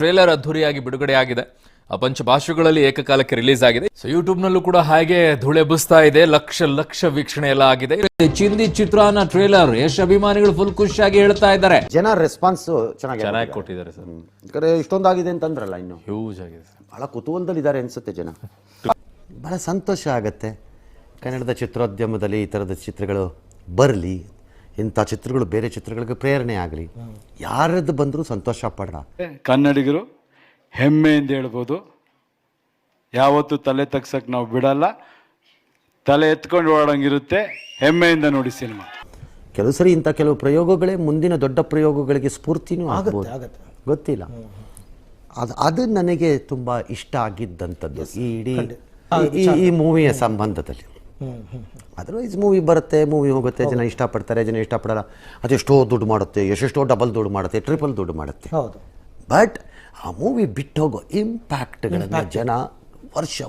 Trailer ಅದ್ಧೂರಿಯಾಗಿ ಬಿಡುಗಡೆ ಆಗಿದೆ. ಪಂಚಭಾಷೆಗಳಲ್ಲಿ ಏಕಕಾಲಕ್ಕೆ ರಿಲೀಸ್ ಆಗಿದೆ. ಸೊ ಯೂಟ್ಯೂಬ್ ನಲ್ಲೂ ಕೂಡ ಹಾಗೆ ಧೂಳೆಬ್ಬಿಸ್ತಾ ಇದೆ. ಲಕ್ಷ ವೀಕ್ಷಣೆ ಎಲ್ಲ ಆಗಿದೆ. ಚಿಂದಿ ಚಿತ್ರಾನ ಟ್ರೇಲರ್ ಯಶ್ ಅಭಿಮಾನಿಗಳು ಫುಲ್ ಖುಷಿಯಾಗಿ ಹೇಳ್ತಾ ಇದ್ದಾರೆ. ಜನ ರೆಸ್ಪಾನ್ಸ್ ಚೆನ್ನಾಗಿ ಕೊಟ್ಟಿದ್ದಾರೆ ಸರ್. ಯಾಕಂದ್ರೆ ಇಷ್ಟೊಂದಾಗಿದೆ ಅಂತಂದ್ರಲ್ಲ, ಇನ್ನು ಹ್ಯೂಜ್ ಆಗಿದೆ. ಬಹಳ ಕುತೂಹಲದಲ್ಲಿದ್ದಾರೆ ಅನ್ಸುತ್ತೆ ಜನ. ಬಹಳ ಸಂತೋಷ ಆಗತ್ತೆ ಕನ್ನಡದ ಚಿತ್ರೋದ್ಯಮದಲ್ಲಿ ಈ ಥರದ ಚಿತ್ರಗಳು ಬರಲಿ, ಇಂಥ ಚಿತ್ರಗಳು ಬೇರೆ ಚಿತ್ರಗಳಿಗೆ ಪ್ರೇರಣೆ ಆಗಲಿ. ಯಾರದ್ದು ಬಂದರೂ ಸಂತೋಷ ಪಡ. ಕನ್ನಡಿಗರು ಹೆಮ್ಮೆಯಿಂದ ಹೇಳ್ಬೋದು, ಯಾವತ್ತೂ ತಲೆ ತಗ್ಸಕ್ಕೆ ನಾವು ಬಿಡಲ್ಲ. ತಲೆ ಎತ್ಕೊಂಡು ಓಡಂಗಿರುತ್ತೆ. ಹೆಮ್ಮೆಯಿಂದ ನೋಡಿ ಸಿನಿಮಾ. ಕೆಲವು ಸರಿ ಇಂಥ ಕೆಲವು ಪ್ರಯೋಗಗಳೇ ಮುಂದಿನ ದೊಡ್ಡ ಪ್ರಯೋಗಗಳಿಗೆ ಸ್ಫೂರ್ತಿನೂ ಆಗ್ಬೋದು, ಗೊತ್ತಿಲ್ಲ. ಅದು ನನಗೆ ತುಂಬ ಇಷ್ಟ ಆಗಿದ್ದಂಥದ್ದು ಈ ಇಡೀ ಈ ಮೂವಿಯ ಸಂಬಂಧದಲ್ಲಿ. ಅದರ್ವೈಸ್ ಮೂವಿ ಬರುತ್ತೆ, ಮೂವಿ ಹೋಗುತ್ತೆ, ಜನ ಇಷ್ಟಪಡ್ತಾರೆ, ಜನ ಇಷ್ಟಪಡಲ್ಲ. ಅದೆಷ್ಟೋ ದುಡ್ಡು ಮಾಡುತ್ತೆ, ಎಷ್ಟೆಷ್ಟೋ ಡಬಲ್ ದುಡ್ಡು ಮಾಡುತ್ತೆ, ಟ್ರಿಪಲ್ ದುಡ್ಡು ಮಾಡುತ್ತೆ. ಬಟ್ ಆ ಮೂವಿ ಬಿಟ್ಟೋಗೋ ಇಂಪ್ಯಾಕ್ಟ್ಗಳನ್ನು ಜನ ವರ್ಷ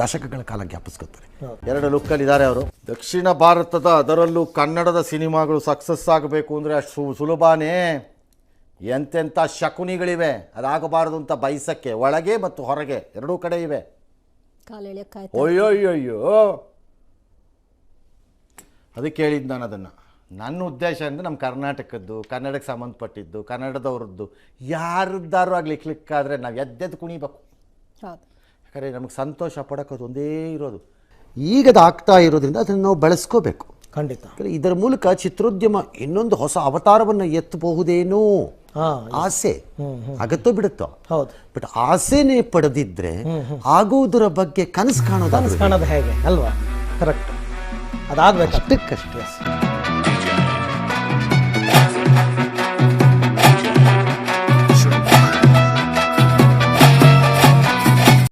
ದಶಕಗಳ ಕಾಲ ಜ್ಞಾಪಿಸ್ಕೊತಾರೆ. 2 ಲುಕ್ಕಲ್ಲಿದ್ದಾರೆ ಅವರು. ದಕ್ಷಿಣ ಭಾರತದ, ಅದರಲ್ಲೂ ಕನ್ನಡದ ಸಿನಿಮಾಗಳು ಸಕ್ಸಸ್ ಆಗಬೇಕು ಅಂದರೆ ಅಷ್ಟು ಸುಲಭನೇ. ಎಂತೆಂಥ ಶಕುನಿಗಳಿವೆ, ಅದಾಗಬಾರದು ಅಂತ ಬಯಸಕ್ಕೆ ಒಳಗೆ ಮತ್ತು ಹೊರಗೆ ಎರಡೂ ಕಡೆ ಇವೆ. ಅಯ್ಯೋ ಅದಕ್ಕೆ ಹೇಳಿದ್ದು ನಾನು ಅದನ್ನು. ನನ್ನ ಉದ್ದೇಶ ಅಂದರೆ ನಮ್ಮ ಕರ್ನಾಟಕದ್ದು, ಕನ್ನಡಕ್ಕೆ ಸಂಬಂಧಪಟ್ಟಿದ್ದು, ಕನ್ನಡದವ್ರದ್ದು ಯಾರದ್ದಾರು ಆಗಲಿ ಕ್ಲಿಕ್ಕಾದರೆ ನಾವು ಎದ್ದೆದ್ದು ಕುಣಿಬೇಕು. ಯಾಕಂದರೆ ನಮಗೆ ಸಂತೋಷ ಪಡೋದು ಒಂದೇ ಇರೋದು. ಈಗದು ಆಗ್ತಾ ಇರೋದ್ರಿಂದ ಅದನ್ನು ನಾವು ಬೆಳೆಸ್ಕೋಬೇಕು. ಖಂಡಿತ. ಇದರ ಮೂಲಕ ಚಿತ್ರೋದ್ಯಮ ಇನ್ನೊಂದು ಹೊಸ ಅವತಾರವನ್ನು ಎತ್ತಬಹುದೇನೋ ಆಸೆ ಆಗತ್ತೋ ಬಿಡುತ್ತೋ. ಹೌದು. ಬಟ್ ಆಸೆನೇ ಪಡೆದಿದ್ರೆ ಆಗುವುದರ ಬಗ್ಗೆ ಕನಸು ಕಾಣೋದು ಹೇಗೆ ಅಲ್ವಾ? ಕರೆಕ್ಟ್, ಅದಾಗಬೇಕು ಅಷ್ಟಕ್ಕಷ್ಟೇ.